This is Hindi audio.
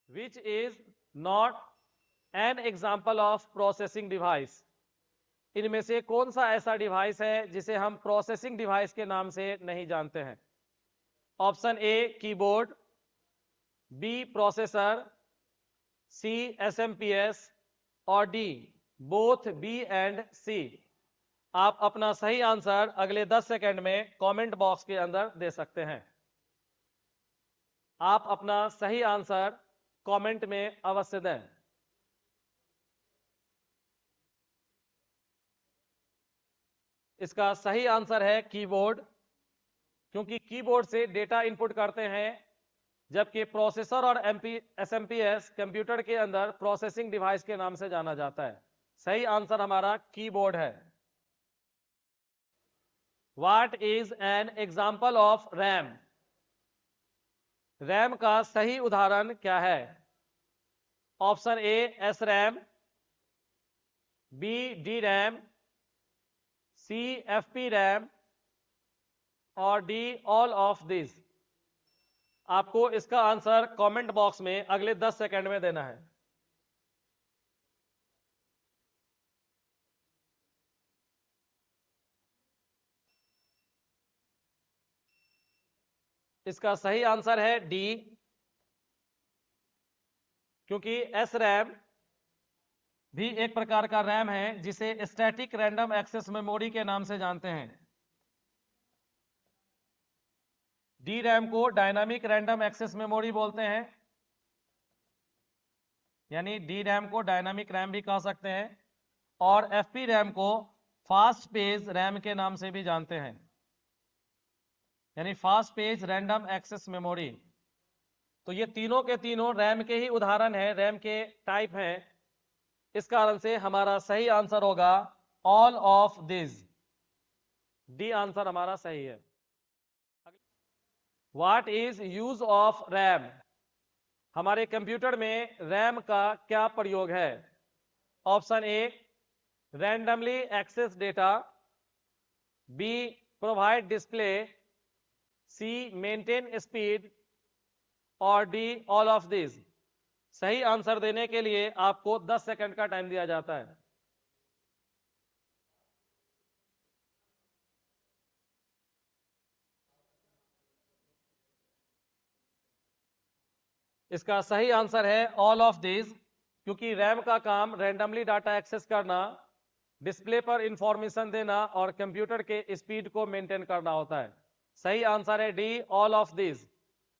Which is not an example of processing device. इनमें से कौन सा ऐसा डिवाइस है जिसे हम प्रोसेसिंग डिवाइस के नाम से नहीं जानते हैं? Option A keyboard, B processor, C SMPS और D both B and C. आप अपना सही आंसर अगले 10 सेकंड में कमेंट बॉक्स के अंदर दे सकते हैं। आप अपना सही आंसर कमेंट में अवश्य दें। इसका सही आंसर है कीबोर्ड, क्योंकि कीबोर्ड से डेटा इनपुट करते हैं, जबकि प्रोसेसर और एसएमपीएस कंप्यूटर के अंदर प्रोसेसिंग डिवाइस के नाम से जाना जाता है। सही आंसर हमारा कीबोर्ड है। What is an example of RAM? RAM का सही उदाहरण क्या है? Option A S RAM, B D RAM, C F P RAM और डी ऑल ऑफ दिस। आपको इसका आंसर कमेंट बॉक्स में अगले 10 सेकंड में देना है। इसका सही आंसर है डी, क्योंकि एस रैम भी एक प्रकार का रैम है जिसे स्टैटिक रैंडम एक्सेस मेमोरी के नाम से जानते हैं। डी रैम को डायनामिक रैंडम एक्सेस मेमोरी बोलते हैं, यानी डी रैम को डायनामिक रैम भी कह सकते हैं, और एफ पी रैम को फास्ट पेज रैम के नाम से भी जानते हैं, यानी fast page random access memory. तो ये तीनों के तीनों रैम के ही उदाहरण हैं, रैम के टाइप हैं। इस कारण से हमारा सही आंसर होगा all of this. D answer हमारा सही है। What is use of RAM? हमारे कंप्यूटर में रैम का क्या प्रयोग है? Option A randomly access data, B provide display, C maintain speed और डी ऑल ऑफ दिस। सही आंसर देने के लिए आपको 10 सेकंड का टाइम दिया जाता है। इसका सही आंसर है ऑल ऑफ दिस, क्योंकि रैम का काम रैंडमली डाटा एक्सेस करना, डिस्प्ले पर इंफॉर्मेशन देना और कंप्यूटर के स्पीड को मेंटेन करना होता है। सही आंसर है डी ऑल ऑफ दिस।